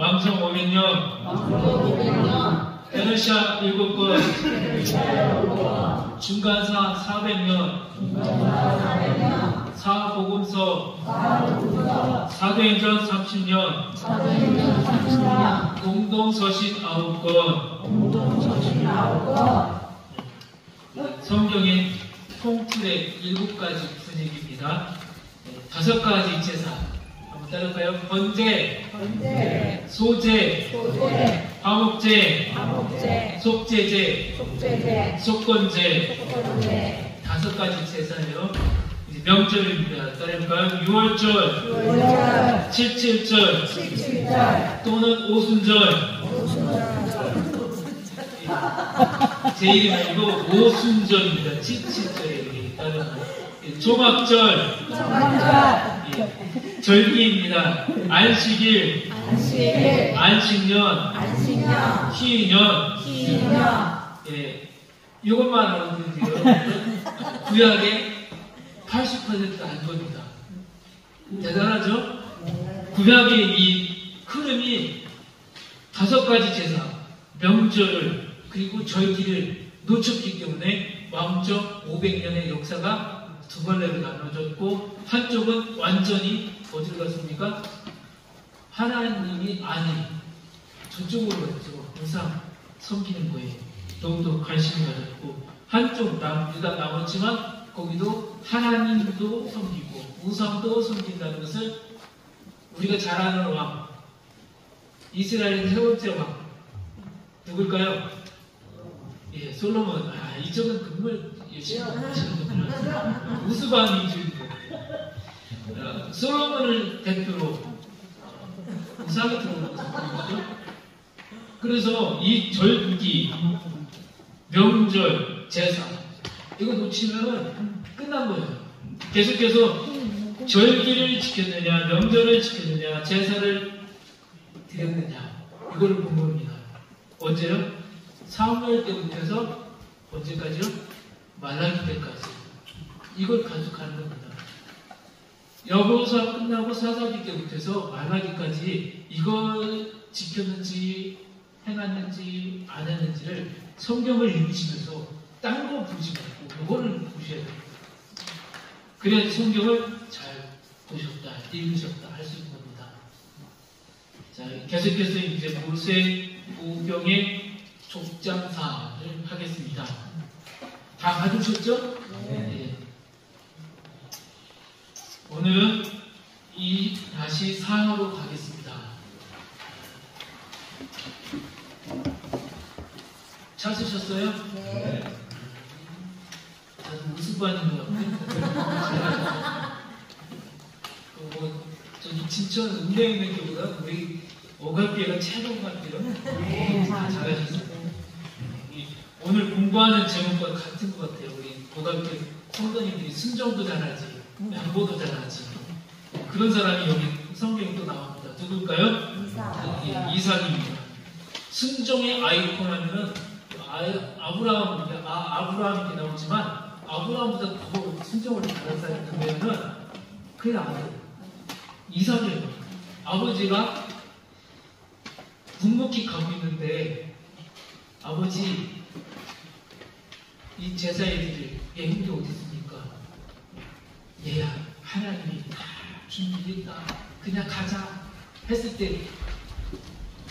왕성 500년, 페르시아 7권, 중간사 400년, 사복음서, 사도행전 30년, 공동서신 9권, 성경의 통틀의 7가지 분위기입니다. 5가지 제사. 한번 따라볼까요? 번제, 소제, 화목제, 속제제, 속건제. 5가지 제사예요. 이제 명절입니다. 따라볼까요? 6월절, 7.7절, 또는 오순절. 제 이름이 아니고 오순절입니다. 7.7절에 따르는 조막절, 절기입니다. 안식일, 안식년, 희년. 예, 이것만 알아두세요. 구약의 80% 안 겁니다. 대단하죠? 구약의 이 흐름이 5가지 제사, 명절을 그리고 절기를 놓쳤기 때문에 왕적 500년의 역사가 2갈래로 나눠졌고, 한쪽은 완전히 어디로 갔습니까? 하나님이 아닌 저쪽으로 갔죠. 우상 섬기는 거에 더욱더 관심이 가졌고, 한쪽 유다 남았지만 거기도 하나님도 섬기고 우상도 섬긴다는 것을 우리가 잘 아는 왕, 이스라엘의 3번째 왕 누굴까요? 예, 솔로몬. 이쪽은 건물 열심히 하시는 분이라 우스밤이 주인공. 솔로몬을 대표로 우상이 들어오는 거죠. 그래서 이 절기, 명절, 제사 이거 놓치면 끝난 거예요. 계속해서 절기를 지켰느냐, 명절을 지켰느냐, 제사를 드렸느냐, 이걸 본 겁니다. 언제요? 사무엘 때부터 해서 언제까지요? 말라기 때까지. 이걸 간직하는 겁니다. 여호수아 끝나고 사사기 때부터 해서 말라기까지 이걸 지켰는지 행했는지 안 했는지를 성경을 읽으시면서 딴 거 보지 말고 이거를 보셔야 돼요. 그래야지 성경을 잘 보셨다, 읽으셨다 할 수 있는 겁니다. 자, 계속해서 이제 모세오경의 족장사를 하겠습니다. 다 받으셨죠? 네. 오늘은 다시 상으로 가겠습니다. 찾으셨어요? 네. 무슨 반인 것 같아요? 저기 진천 읍내에 있는 게보다 우리 오갈교회가 최고인 것 같아요. 네, 잘하셨어요. 오늘 공부하는 제목과 같은 것 같아요. 우리 오갈교회 성도님들이 순종도 잘하지, 양보도 잘하지. 그런 사람이 여기 성경에 또 나옵니다. 누굴까요? 이삭입니다. 순종의 아이콘 하면은 아브라함 이렇게 나오지만 아브라함보다 더 순종을 잘한 사람이 누구냐면 그의 아들 이삭이에요. 아버지가 묵묵히 가고 있는데 아버지 이 제사애들이 얘는 게 어디 있습니까? 얘야 하나님이 다 준비했다. 그냥 가자 했을 때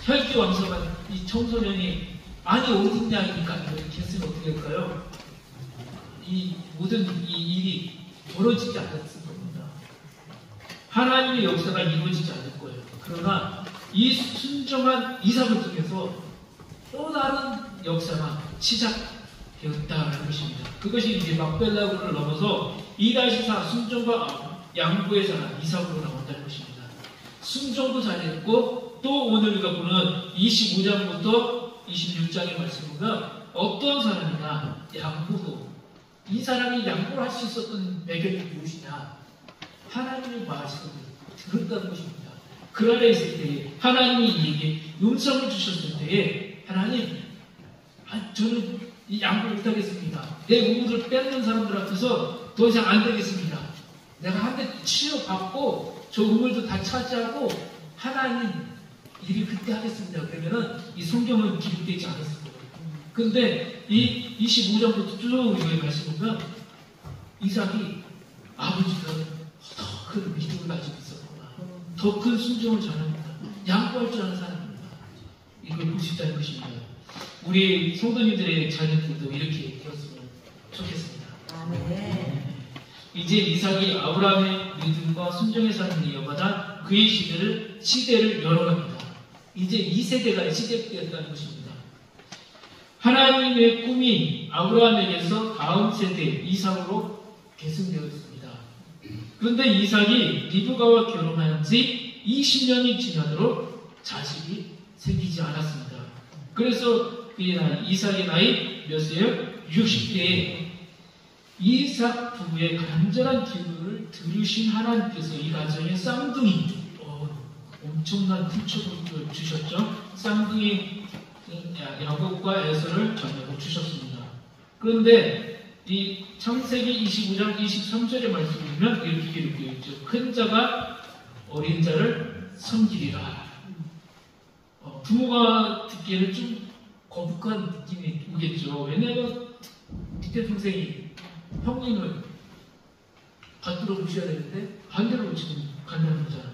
혈기왕성한 이 청소년이 아니 어딨냐니까 이렇게 했으면 어떻게 될까요? 이 모든 이 일이 벌어지지 않았을 겁니다. 하나님의 역사가 이루어지지 않을 거예요. 그러나 이 순종한 이삭을 통해서 또 다른 역사가 시작되었다는 것입니다. 그것이 이제 막벨라고를 넘어서 이다시사 순종과 양보의 자가 이삭으로 나온다는 것입니다. 순종도 잘했고 또 오늘 우리가 보는 25장부터 26장의 말씀보다 어떤 사람이나 양보도 이 사람이 양보를 할 수 있었던 배경이 무엇이냐? 하나님의 말씀을 들었다는 것입니다. 그 안에 있을 때에 하나님이 이에게 음성을 주셨을 때에 하나님, 저는 이 양보를 못하겠습니다. 내 우물을 뺏는 사람들 앞에서 더 이상 안 되겠습니다. 내가 한 대 치료받고 저 우물도 다 차지하고 하나님 일을 그때 하겠습니다. 그러면은 이 성경은 기록되지 않았을 거예요. 근데 이 25장부터 쭉 이거에 말씀 보면 이삭이 아버지가 더 큰 믿음을 가지고 있었구나. 더 큰 순종을 잘합니다. 양보할 줄 아는 사람입니다. 이걸 볼 수 있다는 것입니다. 우리 성도님들의 자녀들도 이렇게 되었으면 좋겠습니다. 아멘. 이제 이삭이 아브라함의 믿음과 순종의 삶을 이어받아 그의 시대를 열어갑니다. 이제 2세대가 시작되었다는 것입니다. 하나님의 꿈이 아브라함에게서 다음 세대 이삭으로 계승되었습니다. 그런데 이삭이 리브가와 결혼한 지 20년이 지나도록 자식이 생기지 않았습니다. 그래서 이삭의 나이 몇이에요? 60세에 이삭 부부의 간절한 기도를 들으신 하나님께서 이 가정에 쌍둥이 엄청난 후처를 주셨죠. 쌍둥이 야곱과 에서를 자녀로 주셨습니다. 그런데 이 창세기 25장 23절의 말씀을 보면 이렇게 기록되어 있죠. 큰 자가 어린 자를 섬기리라. 부모가 듣기에는 좀 거북한 느낌이 오겠죠. 왜냐하면 밑에 동생이 형님을 받들어 보셔야 되는데 반대로 지금 간다는 거잖아요.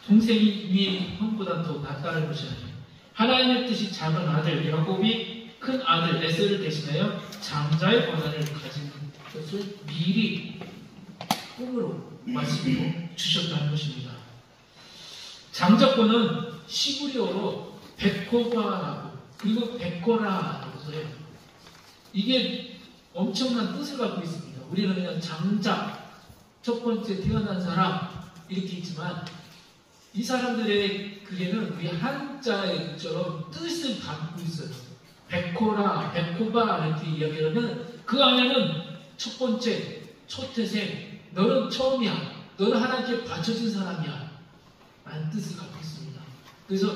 동생이 위에 형보다 더 낫다는 것이 아니에요. 하나님의 뜻이 작은 아들 야곱이 큰 아들 에서를 대신하여 장자의 권한을 가진 것을 미리 꿈으로 말씀으로 주셨다는 것입니다. 장자권은 시브리어로 베코바라고 그리고 베코라라고 해요. 이게 엄청난 뜻을 갖고 있습니다. 우리는 그냥 장자, 첫 번째 태어난 사람 이렇게 있지만 이 사람들의 글에는 우리 한자처럼 뜻을 담고 있어요. 베코라, 베코바 이렇게 이야기를 하면 그 안에는 첫 번째, 첫 태생, 너는 처음이야. 너는 하나님께 바쳐진 사람이야. 라는 뜻을 갖고 있습니다. 그래서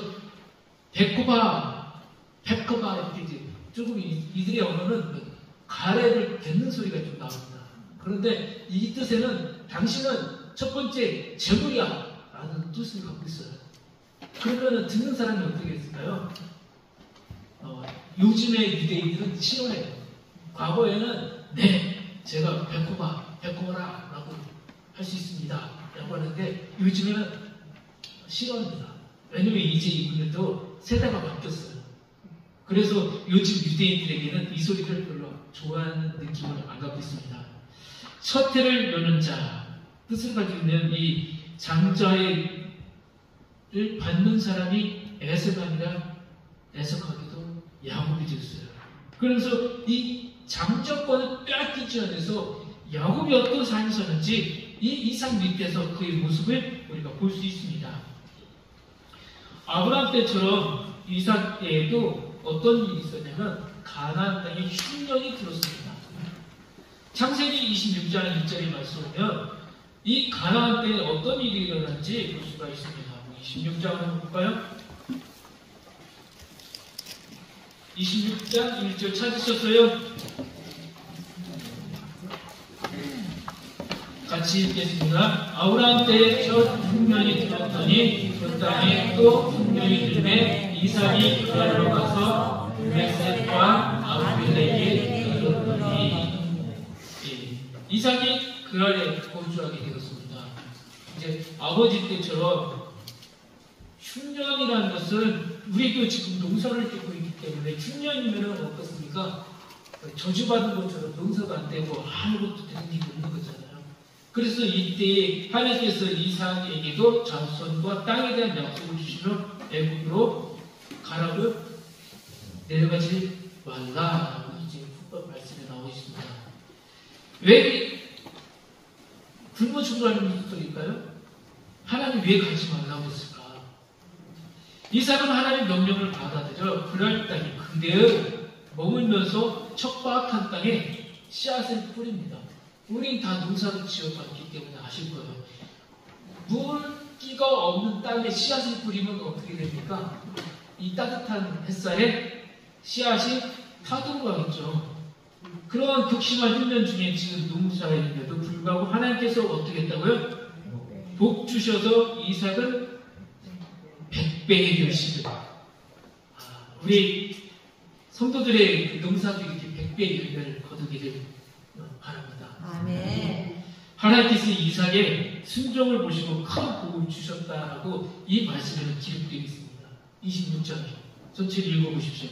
베코바 이렇게 조금 이들의 언어는 가래를 뱉는 소리가 좀 나옵니다. 그런데 이 뜻에는 당신은 첫 번째 재물이야. 라는 뜻을 갖고 있어요. 그러면 듣는 사람이 어떻게 했을까요? 요즘의 유대인들은 싫어해요. 과거에는 네, 제가 베코바라 라고 할 수 있습니다. 라고 하는데 요즘에는 싫어합니다. 왜냐면 이제 이분들도 세대가 바뀌었어요. 그래서 요즘 유대인들에게는 이 소리를 별로 좋아하는 느낌을 안 갖고 있습니다. 첫 해를 여는 자, 뜻을 가지고 있는 이 장자를 받는 사람이 에서가 아니라 에서가기도 야곱이 되었어요. 그래서 이 장자권을 빼앗기지 않아서 야곱이 어떤 삶을 사는지 이 이삭 밑에서 그의 모습을 우리가 볼 수 있습니다. 아브라함 때처럼 이삭 때에도 어떤 일이 있었냐면 가나안 땅에 흉년이 들었습니다. 창세기 26장 1절에 말씀하면 이 가나안 때에 어떤 일이 일어났는지 볼 수가 있습니다. 26장 한번 볼까요? 26장 1절 찾으셨어요? 같이 읽겠습니다. 아브라함 때에 첫 흉년이 들었더니 그 땅에 또 흉년이 들매 이삭이 그랄로 가서 블레셋과 아비멜렉에 이르더니 이삭이 그랄에 거주하게 되었습니다. 이제 아버지 때처럼 흉년이라는 것은 우리도 지금 농사를 짓고 있기 때문에 흉년이면 어떻습니까? 저주받은 것처럼 농사가 안 되고 아무것도 되는 게 없는 거잖아요. 그래서 이때 하나님께서 이삭에게도 자손과 땅에 대한 약속을 주시며 애굽으로 가라고 내려가지 말라라고 이제 훅 말씀에 나오고 있습니다. 왜 굶어 죽으라는 소리일까요? 하나님 왜 가지 말라고 했을까? 이삭은 하나님 명령을 받아들여 그랄 땅에 그대로 머물면서 척박한 땅에 씨앗을 뿌립니다. 우린 다 농사를 지어봤기 때문에 아실 거예요. 물기가 없는 땅에 씨앗을 뿌리면 어떻게 됩니까? 이 따뜻한 햇살에 씨앗이 타들어가겠죠. 그러한 극심한 흉년 중에 지금 농사인데도 불구하고 하나님께서 어떻게 했다고요? 복 주셔서 이삭은 100배의 결실을 우리 성도들의 농사도 이렇게 100배의 열매를 거두기를 바랍니다. 아멘. 하나님께서 이삭의 순종을 보시고 큰 복을 주셨다라고 이 말씀에는 기록되어 있습니다. 26장 전체를 읽어보십시오.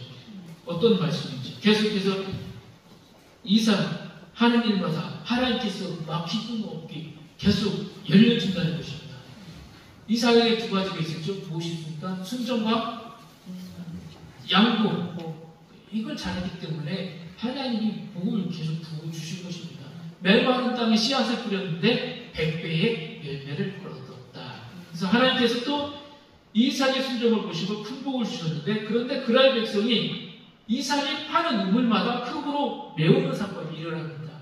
어떤 말씀인지 계속해서 이삭 하는 일마다 하나님께서 막히고 없게 계속 열려준다는 것입니다. 이삭에게 두 가지가 있었죠. 무엇이 있습니까? 순종과 양보. 이걸 잘했기 때문에 하나님이 복을 계속 부어주실 것입니다. 멜마른 땅에 씨앗을 뿌렸는데 100배의 열매를 거뒀다. 그래서 하나님께서 또 이삭의 순종을 보시고 큰 복을 주셨는데, 그런데 그랄 백성이 이삭이 파는 우물마다 흙으로 메우는 사건이 일어납니다.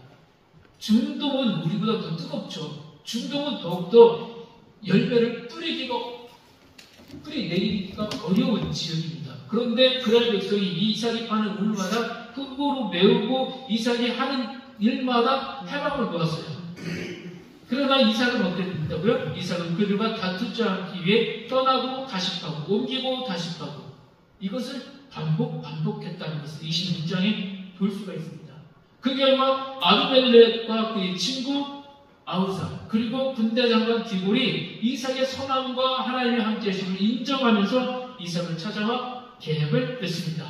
중동은 우리보다 더 뜨겁죠. 중동은 더욱더 열매를 뿌리내리기가 어려운 지역입니다. 그런데 그랄 백성이 이삭이 파는 우물마다 흙으로 메우고 이삭이 하는 일마다 해방을 보았어요. 그러나 이삭은 어땠다고요? 이삭은 그들과 다투지 않기 위해 떠나고 다시 파고 옮기고 다시 파고 이것을 반복했다는 것을 26장에 볼 수가 있습니다. 그 결과 아비멜렉과 그의 친구 아우사 그리고 군대 장관 디볼이 이삭의 선함과 하나님의 함께하심을 인정하면서 이삭을 찾아와 계약을 맺습니다.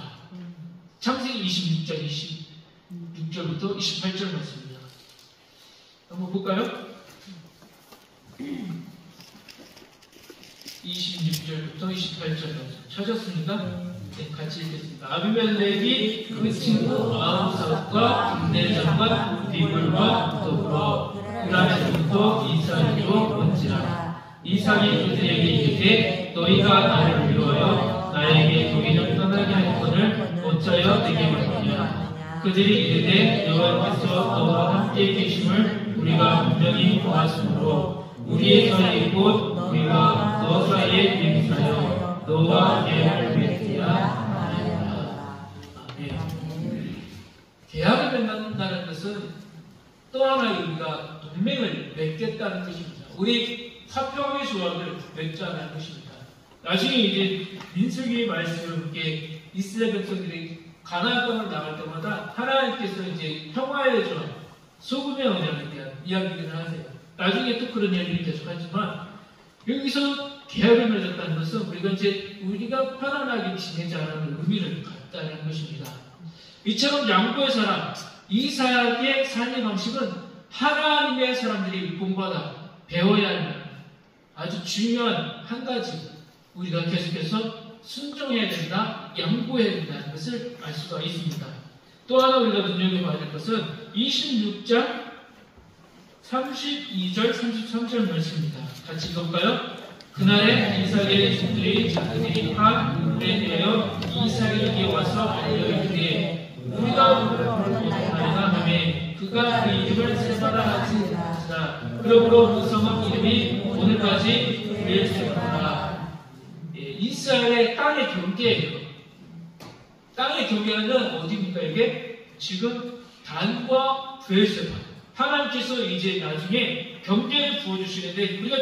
창세기 26장 26절부터 28절 말씀입니다. 한번 볼까요? 26절부터 28절 찾았습니까? 네, 같이 읽겠습니다. 아비멜렉이 그 친구 아우사과 군대 장관 디볼과 더불어 그라면부터 이삭이로 온지라. 이삭이 그들에게 이르되 너희가 나를 위하여 나에게 거기를 떠나게 하였거늘 어찌하여 내게 말하냐. 그들이 이르되 여호와께서 너와 함께 계심을 우리가 분명히 보았으므로 우리의 사이 곧 우리가 너 사이에 맹세하여 너와 계약을 맺으라 하였다. 계약을 맺는다는 것은 또 하나의 우리가 동맹을 맺겠다는 것입니다. 우리 화평의 조약을 맺자는 것입니다. 나중에 이제 민수기의 말씀을 함께 이스라엘 백성들이 가나안 땅을 나갈 때마다 하나님께서 이제 평화의 조약, 소금의 언약에 대한 이야기를 하세요. 나중에 또 그런 이야기를 계속하지만 여기서 계약을 맺었다는 것은 우리가 편안하게 지내자라는 의미를 갖다는 것입니다. 이처럼 양보의 사람 이삭의 삶의 방식은 하나님의 사람들이 본받아 배워야 하는 아주 중요한 한 가지, 우리가 계속해서 순종해야 된다, 양보해야 된다는 것을 알 수가 있습니다. 또 하나 우리가 눈여겨봐야 될 것은 26장 32절 33절 말씀입니다. 같이 읽어볼까요? 그날에 이삭의 종들이 자기들이 한 우물에 대하여 이삭에게 와서 알려이르되 우리가 부르나이다 하매 그가 그 이름을 세바라 하지라. 그러므로 그 성읍 이름이 오늘까지 베엘세바라. 이스라엘의 땅의 경계예요. 땅의 경계는 어디입니까? 이게 지금 단과 베엘세바. 하나님께서 이제 나중에 경계를 부어주시는데 우리가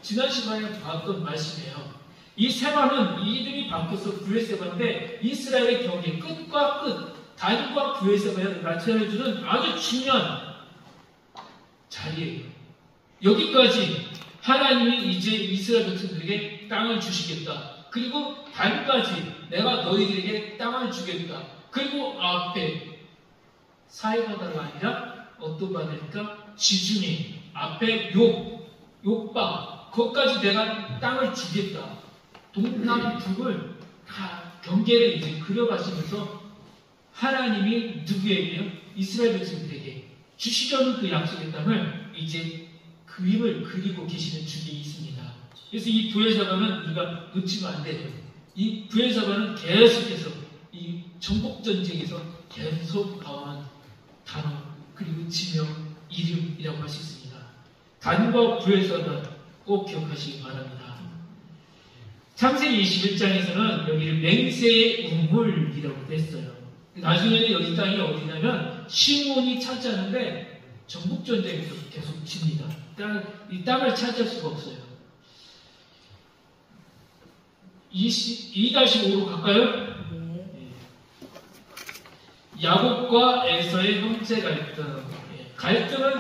지난 시간에 봤던 말씀이에요. 이 세바는 이 이름이 바뀌어서 브엘세바인데 이스라엘의 경계 끝과 끝, 단과 브엘세바를 나타내주는 아주 중요한 자리예요. 여기까지 하나님이 이제 이스라엘 백성들에게 땅을 주시겠다. 그리고 단까지 내가 너희들에게 땅을 주겠다. 그리고 앞에 사해바다가 아니라 어떤 바다니까 지중해 앞에 욕방 거기까지 내가 땅을 주겠다. 동남북을 다 경계를 이제 그려가시면서 하나님이 누구에게요? 이스라엘 백성들에게 주시려는 그 약속의 땅을 이제 그림을 그리고 계시는 중에 있습니다. 그래서 이 부엘세바는 우리가 놓치면 안 돼요. 이 부엘세바는 계속해서 이 정복전쟁에서 계속 나오는 단어 그리고 지명, 이름이라고 할 수 있습니다. 단과 부엘세바 꼭 기억하시기 바랍니다. 창세기 21장에서는 여기를 맹세의 우물이라고 했어요. 나중에는 여기 땅이 어디냐면 시몬이 차지하는데 정복전쟁에서 계속 집니다. 이 땅을 차지할 수가 없어요. 2-5로 갈까요? 야곱과 에서의 형제 갈등. 갈등은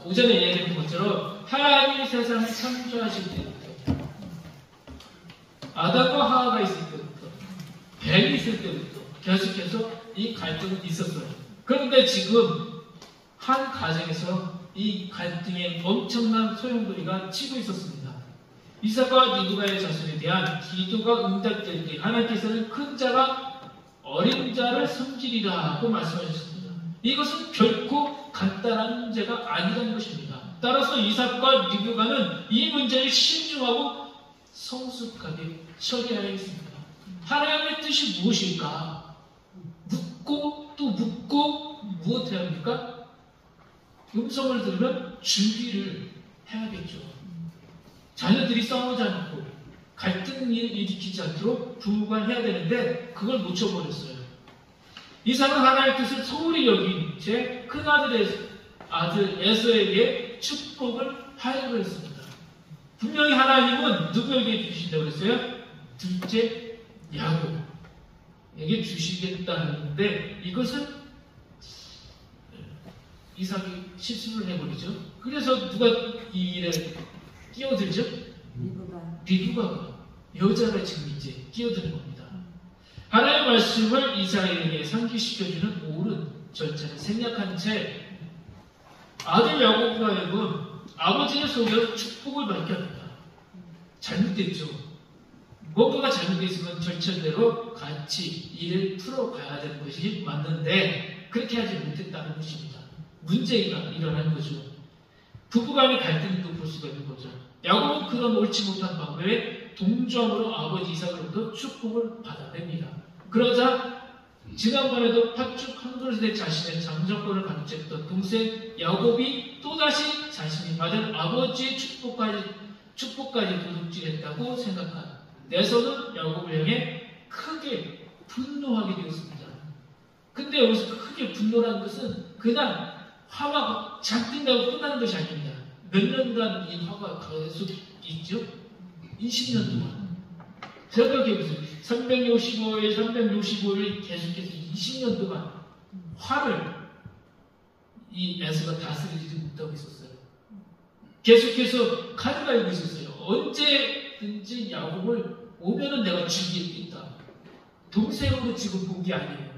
오전에 이야기했던 것처럼 하나님이 세상을 창조하실 때부터, 아담과 하와가 있을 때부터, 뱀이 있을 때부터 계속해서 이 갈등은 있었어요. 그런데 지금 한 가정에서 이 갈등의 엄청난 소용돌이가 치고 있었습니다. 이삭과 리브가의 자손에 대한 기도가 응답될 때 하나님께서는 큰 자가 어린 자를 섬기리라고 말씀하셨습니다. 이것은 결코 간단한 문제가 아니라는 것입니다. 따라서 이삭과 리브가는 이 문제를 신중하고 성숙하게 처리하여야겠습니다. 하나님의 뜻이 무엇일까? 묻고 또 묻고 무엇 해야 합니까? 음성을 들으면 준비를 해야겠죠. 자녀들이 싸우지 않고 갈등을 일으키지 않도록 부부가 해야 되는데 그걸 놓쳐버렸어요. 이삭은 하나님의 뜻을 소홀히 여긴 채 큰아들의 아들 에서에게 축복을 하려고 했습니다. 분명히 하나님은 누구에게 주신다고 했어요? 둘째 야곱에게 주시겠다는데 이것은 이삭이 실수를 해버리죠. 그래서 누가 이 일에 끼어들죠? 리브가가 여자가 지금 이제 끼어드는 겁니다. 하나님의 말씀을 이삭에게 상기시켜주는 옳은 절차를 생략한 채 아들 야곱과 하여금 아버지를 속여 축복을 받게 합니다. 잘못됐죠. 뭔가가 잘못됐으면 절차대로 같이 일을 풀어가야 되는 것이 맞는데 그렇게 하지 못했다는 것입니다. 문제가 일어난 거죠. 부부간의 갈등도 볼 수가 있는 거죠. 야곱은 그런 옳지 못한 방법에 동정으로 아버지 이삭으로부터 축복을 받아냅니다. 그러자 지난번에도 팥죽 한 그릇에 자신의 장정권을 가르쳤던 동생 야곱이 또다시 자신이 받은 아버지의 축복까지 도둑질했다고 생각한 에서는 야곱을 향해 크게 분노하게 되었습니다. 근데 여기서 크게 분노라는 것은 그냥 화가 잡힌다고 끝나는 것이 아닙니다. 몇 년간 이 화가 계속 있죠? 20년 동안. 생각해보세요. 365일 계속해서 20년 동안 화를 이 에서가 다스리지 못하고 있었어요. 계속해서 칼을 갈고 있었어요. 언제든지 야곱을 오면은 내가 죽이겠다. 동생으로 지금 본 게 아니에요.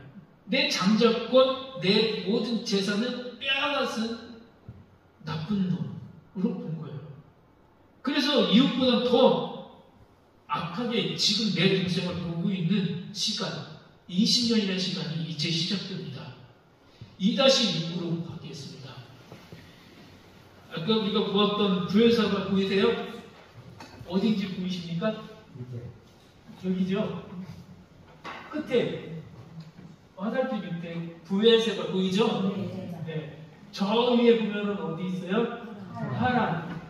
내 장자권, 내 모든 재산을 빼앗은 나쁜 놈으로 본 거예요. 그래서 이웃보다 더 악하게 지금 내 동생을 보고 있는 시간, 20년이라는 시간이 이제 시작됩니다. 2-6으로 가겠습니다. 아까 우리가 보았던 부회사가 보이세요? 어딘지 보이십니까? 여기죠? 끝에 화살표 밑에 부회사가 보이죠? 네. 저 위에 보면은 어디 있어요? 하란.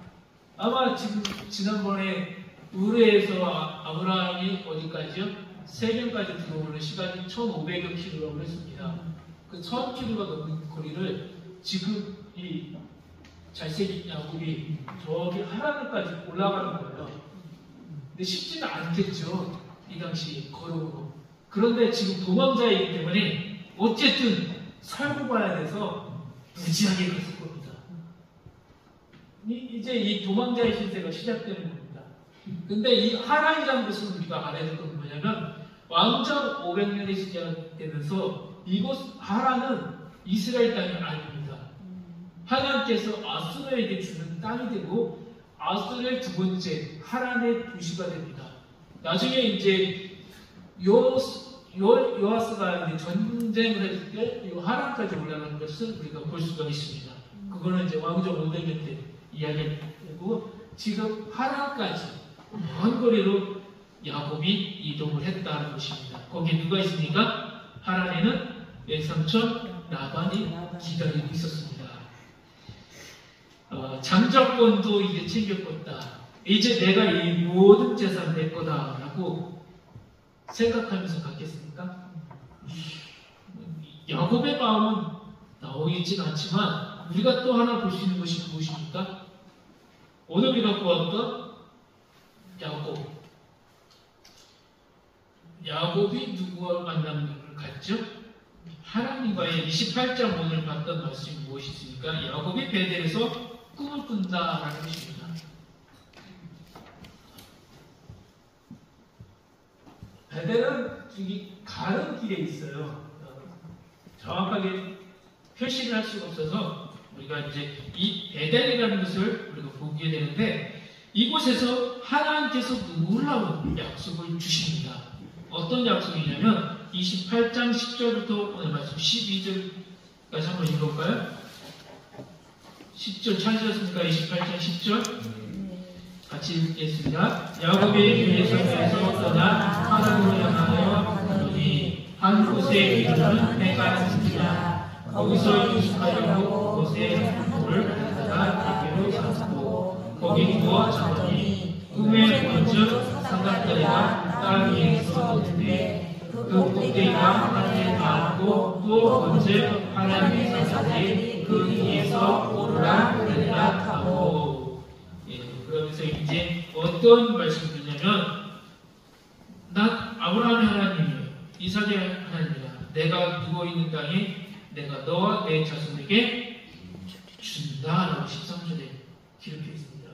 아마 지금 지난번에 우르에서 아브라함이 어디까지요? 세겜까지 들어오는 시간이 1,500여 킬로라고 했습니다. 그 1,000킬로가 넘는 거리를 지금 이 잘생긴 야곱이 저기 하란까지 올라가는 거예요. 근데 쉽지는 않겠죠. 이 당시 걸음으로. 그런데 지금 도망자이기 때문에 어쨌든 살고 가야 돼서 무지하게 갔을 겁니다. 이제 이 도망자의 신세가 시작되는 겁니다. 근데 이 하란이라는 것은 우리가 알아야 될 건 뭐냐면 왕정 500년이 시작되면서 이곳 하란은 이스라엘 땅이 아닙니다. 하나님께서 아수르에게 주는 땅이 되고 아수르의 두 번째 하란의 도시가 됩니다. 나중에 이제 요아스가 이제 전쟁을 했을 때 이 하란까지 올라가는 것을 우리가 볼 수가 있습니다. 그거는 이제 왕정 500년 때 이야기고 지금 하란까지 먼 거리로 야곱이 이동을 했다는 것입니다. 거기에 누가 있습니까? 하란에는 외삼촌 라반이 기다리고 있었습니다. 장자권도 이제 챙겼겠다. 이제 내가 이 모든 재산 내 거다라고 생각하면서 갔겠습니까? 야곱의 마음은 나오고 있지는 않지만 우리가 또 하나 볼 수 있는 것이 무엇입니까? 오늘 우리가 보았던 야곱. 야곱이 누구와 만남을 갖죠? 하나님과의 28장 오늘 봤던 말씀이 무엇이 있습니까? 야곱이 베델에서 꿈을 꾼다라는 것입니다. 베델은 여기 가는 길에 있어요. 정확하게 표시를 할 수가 없어서 우리가 이제 이 베델이라는 것을 우리가 보게 되는데, 이곳에서 하나님께서 놀라운 약속을 주십니다. 어떤 약속이냐면 28장 10절부터 오늘 말씀 12절까지 한번 읽어볼까요? 10절 찾으셨습니까? 28장 10절 같이 읽겠습니다. 야곱이 베델에서 떠나 하란으로 향하여 가더니 한 곳에 이르러는 해가 졌습니다. 거기서 유숙하려고 그곳에 돌을 가져다가 대게로 삼고 거기 두어 자더니 꿈에 먼저 삼각다리가 땅 위에서 떴는데 그 꼭대기가 하늘에 닿았고 또 번째 하나님의 삼각다리 그 위에서 오르락 내리락 하고. 그러면서 이제 어떤 말씀을 드냐면, 난 아브라함의 하나님이에요. 이삭의 하나님이야. 내가 누워있는 땅에 내가 너와 내 자손에게 준다라고 13절에 기록해 있습니다.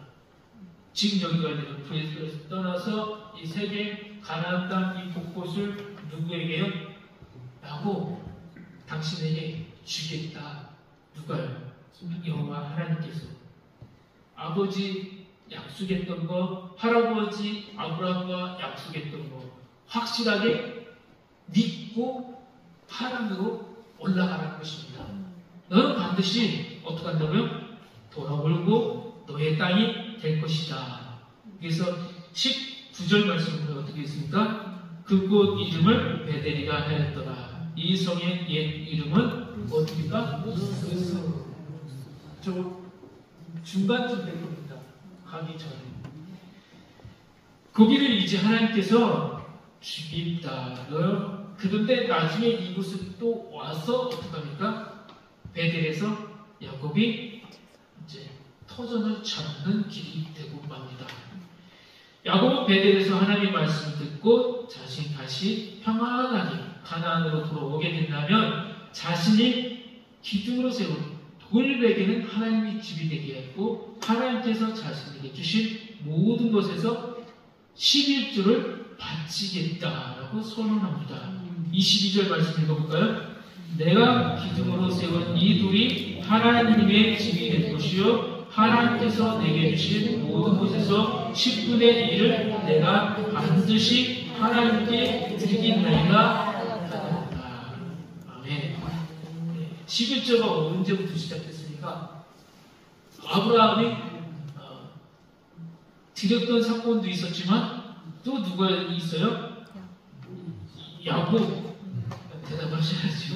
지금 여기가 프레스에서 떠나서 이 세계 가나안 땅 이 곳곳을 누구에게요? 라고 당신에게 주겠다. 누가요? 여호와 하나님께서. 아버지 약속했던 거, 할아버지 아브라함과 약속했던 거 확실하게 믿고 하나님으로 올라가는 것입니다. 너는 반드시 어떻게 한다고요? 돌아오고 너의 땅이 될 것이다. 그래서 19절 말씀은 어떻게 있습니까? 그곳 이름을 베델이라 하였더라. 이 성의 옛 이름은 어디입니까? 저 중간쯤 될 겁니다. 가기 전에. 거기를 이제 하나님께서 주겠다. 그런데 나중에 이곳을 또 와서 어떡합니까? 베델에서 야곱이 이제 터전을 잡는 길이 되고 맙니다. 야곱은 베델에서 하나님의 말씀을 듣고 자신이 다시 평안하게 가나안으로 돌아오게 된다면 자신이 기둥으로 세운 돌베개는 하나님의 집이 되게 했고, 하나님께서 자신에게 주신 모든 것에서 11조를 바치겠다라고 선언합니다. 22절 말씀 읽어볼까요? 내가 기둥으로 세운 이 돌이 하나님의 집이 될 것이요 하나님께서 내게 주신 모든 것에서 10분의 1을 내가 반드시 하나님께 드리겠나이다. 아멘. 11조가 언제부터 시작됐습니까? 아브라함이 드렸던 사건도 있었지만 또 누가 있어요? 야곱. 대답하셔야죠.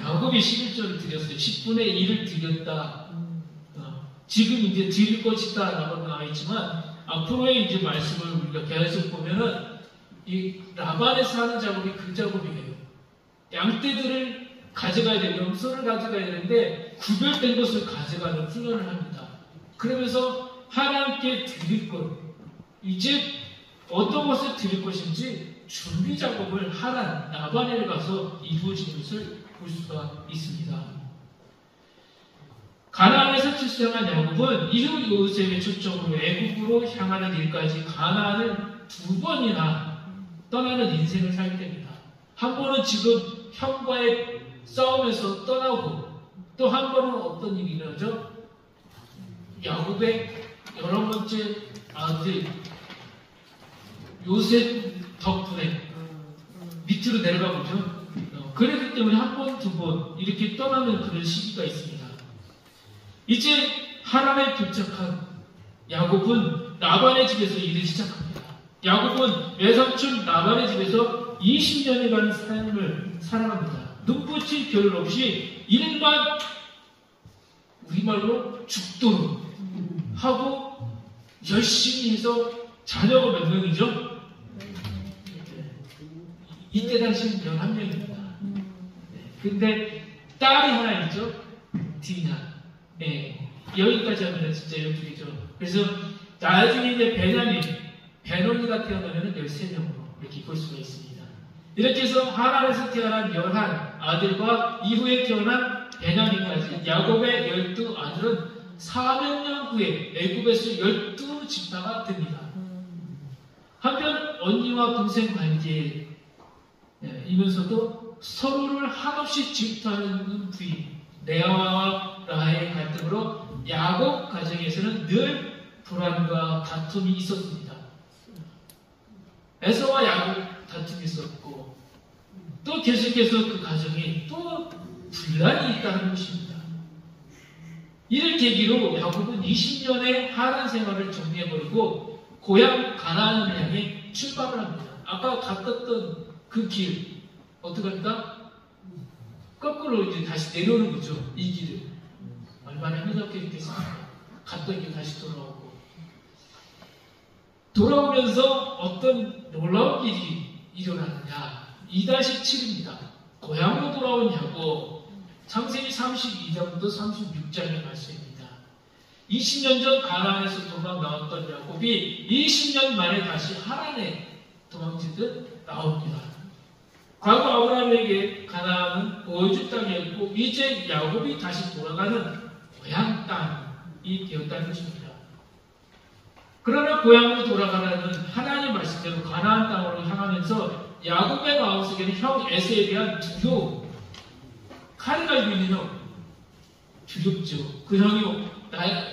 야곱이 11조를 드렸어요. 10분의 1을 드렸다. 지금 이제 드릴 것이다 라고 나와 있지만 앞으로의 이제 말씀을 우리가 계속 보면은 이 라반에서 하는 작업이 그 작업이에요. 양떼들을 가져가야 되고 염소를 가져가야 되는데 구별된 것을 가져가는 훈련을 합니다. 그러면서 하나님께 드릴 것, 이제 어떤 것을 드릴 것인지 준비 작업을 하란 라반에 가서 이루어진 것을 볼 수가 있습니다. 가나안에서 출생한 야곱은 이후 요셉의 초점으로 애국으로 향하는 일까지 가나안을 2번이나 떠나는 인생을 살게 됩니다. 한 번은 지금 형과의 싸움에서 떠나고, 또 한 번은 어떤 일이 일어나죠? 야곱의 11번째 아들 요셉 덕분에 밑으로 내려가 보죠. 그렇기 때문에 한 번, 2번 이렇게 떠나는 그런 시기가 있습니다. 이제 하란에 도착한 야곱은 라반의 집에서 일을 시작합니다. 야곱은 외삼촌 라반의 집에서 20년이라는 삶을 살아갑니다. 눈붙일 겨울 없이 일만 우리말로 죽도록 하고 열심히 해서 자녀가 몇 명이죠? 이때 당시는 11명입니다. 근데 딸이 하나 있죠? 디나. 여기까지 하면 진짜 12개죠. 그래서 나중에 이제 베냐민, 베노니가 태어나면 13명으로. 이렇게 볼 수가 있습니다. 이렇게 해서 하란에서 태어난 11아들과 이후에 태어난 베냐민까지 야곱의 12아들은 400년 후에 애굽에서 12지파가 됩니다. 한편 언니와 동생 관계이면서도 서로를 한없이 질투하는 부인 레아와 라헬의 갈등으로 야곱 가정에서는 늘 불안과 다툼이 있었습니다. 에서와 야곱 다툼이 있었고 또 계속해서 그 가정이 또 분란이 있다는 것입니다. 이를 계기로 야곱은 20년의 하란 생활을 정리해버리고 고향 가나안을 향해 출발을 합니다. 아까 갔던 그 길 어떻게 합니까? 거꾸로 이제 다시 내려오는 거죠. 이 길을 얼마나 힘들었겠습니까? 갔던 길 다시 돌아오고 돌아오면서 어떤 놀라운 일이 일어나느냐 2-7입니다. 고향으로 돌아온 야곱 창세기 32장부터 36장의 말씀입니다. 20년 전 가나안에서 도망 나왔던 야곱이 20년 만에 다시 하란에 도망치듯 나옵니다. 과거 아브라함에게 가나안은 보여준 땅이었고 이제 야곱이 다시 돌아가는 고향 땅이 되었다는 것입니다. 그러나 고향으로 돌아가라는 하나님의 말씀대로 가나안 땅으로 향하면서 야곱의 마음속에는 형 에서에 대한 두려움, 칼을 가지고 있는 형, 두렵죠. 그 형이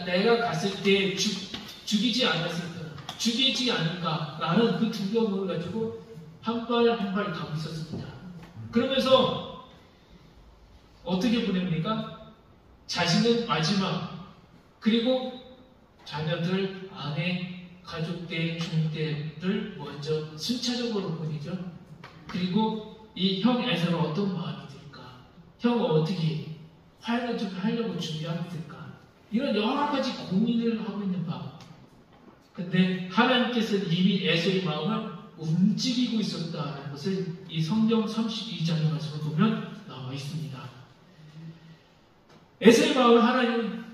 내가 갔을 때 죽이지 않았을까, 죽이지 않을까라는 그 두려움을 가지고 한 발 한 발 가고 있었습니다. 그러면서 어떻게 보냅니까? 자신은 마지막, 그리고 자녀들, 아내, 가족들, 종들을 먼저 순차적으로 보내죠. 그리고 이 형 에서는 어떤 마음이 들까? 형은 어떻게 화해를 좀 하려고 준비하게 될까? 이런 여러 가지 고민을 하고 있는 밤. 근데 하나님께서는 이미 에서의 마음을 움직이고 있었다는 것을 이 성경 32장의 말씀을 보면 나와 있습니다. 에서의 마음을 하나님은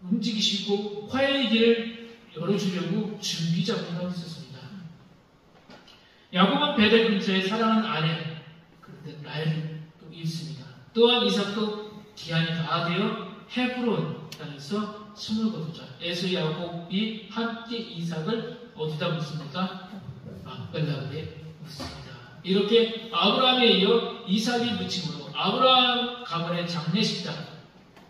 움직이시고 화해의 길을 열어주려고 준비 작업을 하고 있었습니다. 야곱은 베델 근처에 사랑하는 아내, 그런데 라헬을 또 잃습니다. 또한 이삭도 기한이 다 되어 헤브론 땅에서 숨을 거두자. 에서 야곱이 함께 이삭을 어디다 묻습니까? 막벨라에 묻습니다. 이렇게 아브라함에 이어 이삭이 묻힘으로 아브라함 가문의 장례식장,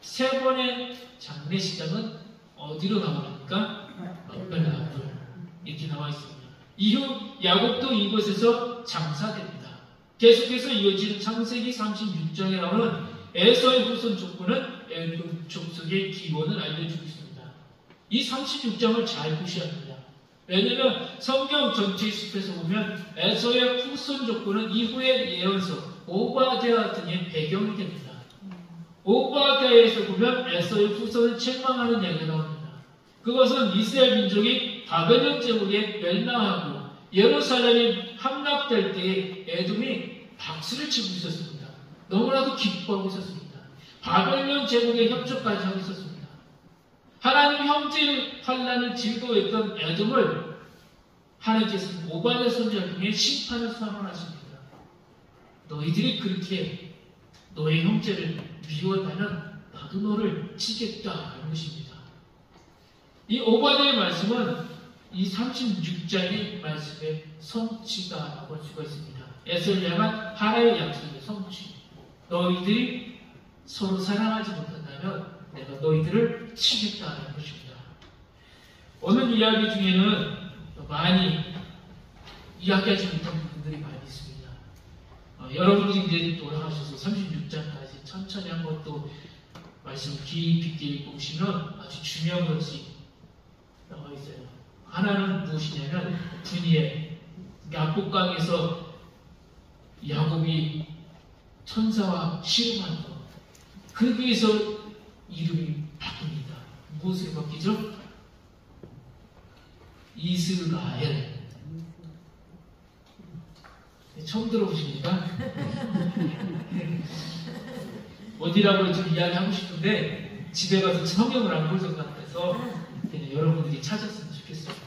세 번의 장례식장은 어디로 나옵니까? 막벨라로 이렇게 나와 있습니다. 이후 야곱도 이곳에서 장사됩니다. 계속해서 이어지는 창세기 36장에 나오는 에서의 후손 족보는 에돔 족속의 기원을 알려주고 있습니다. 이 36장을 잘 보셔야 합니다. 왜냐하면 성경 전체 숲에서 보면 에서의 후손 족보는 이후의 예언서 오바댜 등의 배경이 됩니다. 오바댜에서 보면 에서의 후손을 책망하는 이야기가 나옵니다. 그것은 이스라엘 민족이 바벨론 제국에 멸망하고 예루살렘이 함락될 때에 에돔이 박수를 치고 있었습니다. 너무나도 기뻐하고 있었습니다. 바벨론 제국에 협조까지 하고 있었습니다. 하나님 형제 환란을 즐거워했던 에돔을 하나님께서 오바댜 선지자를 통해 심판을 선언하십니다. 너희들이 그렇게 너의 형제를 미워하면 나도 너를 치겠다는 것입니다. 이 오바댜의 말씀은 이 36장의 말씀의 성취다라고 할 수가 있습니다. 에서를 향한 하나님의 약속의 성취. 너희들이 서로 사랑하지 못한다면 내가 너희들을 치겠다는 것입니다. 오늘 이야기 중에는 많이 이야기하지 못한 부분들이 많이 있습니다. 여러분들이 이제 돌아가셔서 36장까지 천천히 한번 또 말씀 깊이 있게 읽어보시면 아주 중요한 것이 나와 있어요. 하나는 무엇이냐면 분이엘, 야곱강에서 야곱이 천사와 씨름하는 것. 거기에서 이름이 바뀝니다. 무엇을 바뀌죠? 이스라엘. 처음 들어보십니까? 어디라고 좀 이야기하고 싶은데 집에 가서 성경을 안 볼 것 같아서 여러분들이 찾았으면 좋겠습니다.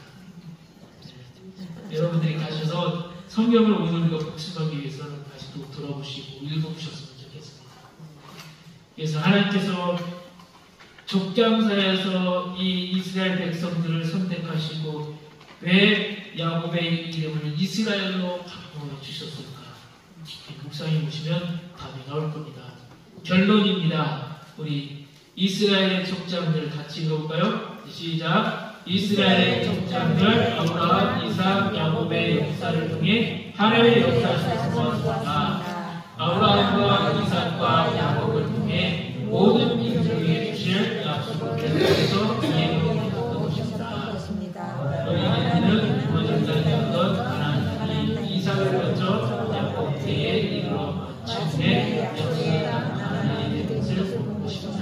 여러분들이 가셔서 성경을 오늘 우리가 복습하기 위해서는 다시 또 돌아보시고 읽어보셨으면 좋겠습니다. 그래서 하나님께서 족장사에서 이 이스라엘 백성들을 선택하시고 왜 야곱의 이름을 이스라엘로 바꿔 주셨을까? 묵상해 보시면 답이 나올 겁니다. 결론입니다. 우리 이스라엘의 족장들 같이 읽어볼까요? 시작. 이스라엘의 족장들 아브라함, 이삭, 야곱의 역사를 통해 하나님의 역사하셨습니다. 아브라함과 이삭과 야곱을 통해 모든 민족에게 주실 약속을 계속해서 이행하고 있습니다. 우리는 먼저 하나님이 이삭을 먼저 야곱 때에 이르러 마침내 역사하는 하나님의 뜻을 본 것입니다.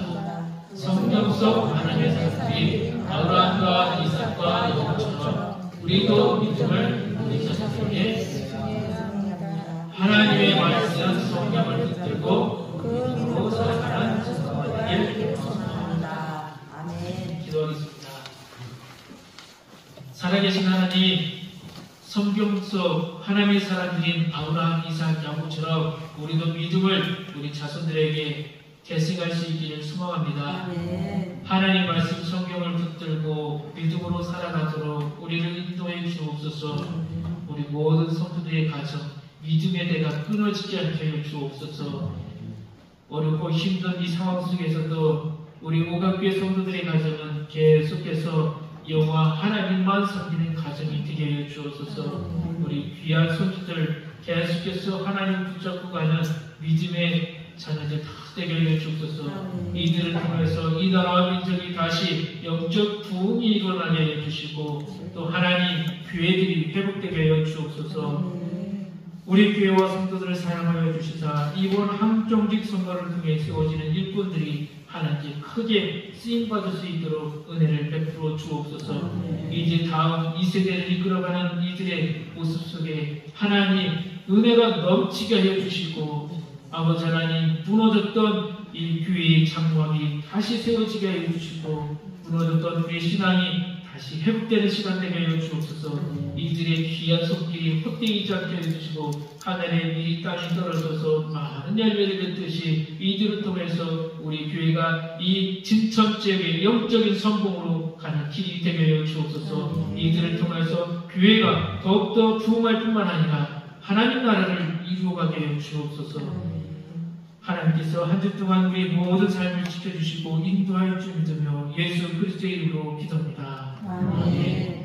성경 속 하나님의 사람들이 아브라함과 이삭과 야곱처럼 우리도 믿음을 우리 자신에게 하나님의 말씀 성경을 붙들고 그 믿음으로 살아가는 성도가 되길 기도합니다. 아멘. 기도하겠습니다. 살아계신 하나님, 성경 속 하나님의 사람들인 아브라함, 이삭, 야곱처럼 우리도 믿음을 우리 자손들에게 계승할 수 있기를 소망합니다. 아멘. 하나님 말씀 성경을 붙들고 믿음으로 살아가도록 우리를 인도해 주옵소서. 우리 모든 성도들의 가정 믿음의 대가 끊어지지 않게 해 주옵소서. 어렵고 힘든 이 상황 속에서도 우리 오각교회 성도들의 가정은 계속해서 여호와 하나님만 섬기는 가정이 되게 해 주옵소서. 우리 귀한 손주들 계속해서 하나님 붙잡고 가는 믿음의 자녀들 다 되게 해 주옵소서. 이들을 통해서 이 나라와 민족이 다시 영적 부흥이 일어나게 해 주시고 또 하나님 교회들이 회복되게 해 주옵소서. 우리 교회와 성도들을 사랑하여 주시사 이번 항정직 선거를 통해 세워지는 일꾼들이 하나님께 크게 쓰임받을 수 있도록 은혜를 베풀어 주옵소서. 이제 다음 2세대를 이끌어가는 이들의 모습 속에 하나님 은혜가 넘치게 하여 주시고 아버지 하나님 무너졌던 이 교회의 장막이 다시 세워지게 하여 주시고 무너졌던 우리의 신앙이 다시 회복되는 시간 되게 하여 주옵소서. 이들의 귀한 손길이 헛되이지 않게 해주시고 하늘의 미리 땅이 떨어져서 많은 열매를 맺듯이 이들을 통해서 우리 교회가 이 진천 지역의 영적인 성공으로 가는 길이 되게 하여 주옵소서. 이들을 통해서 교회가 더욱더 부흥할 뿐만 아니라 하나님 나라를 이루어가게 하여 주옵소서. 하나님께서 한 주 동안 우리 모든 삶을 지켜주시고 인도하여 주 믿으며 예수 그리스도의 이름으로 기도합니다. 아멘.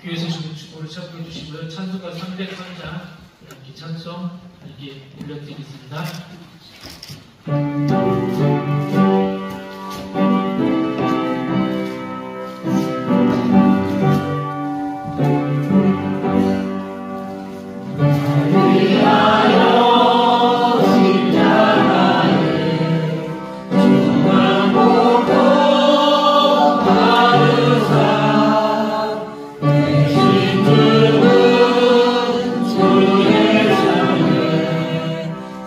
교회에서 주신 축복을 참고해 주시고요. 찬송가 300번장 이렇게 찬송 이렇게 올려드리겠습니다.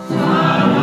사랑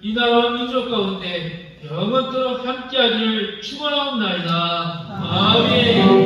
이 나라와 민족 가운데 영원토록 함께하기를 축원하옵나이다. 아멘.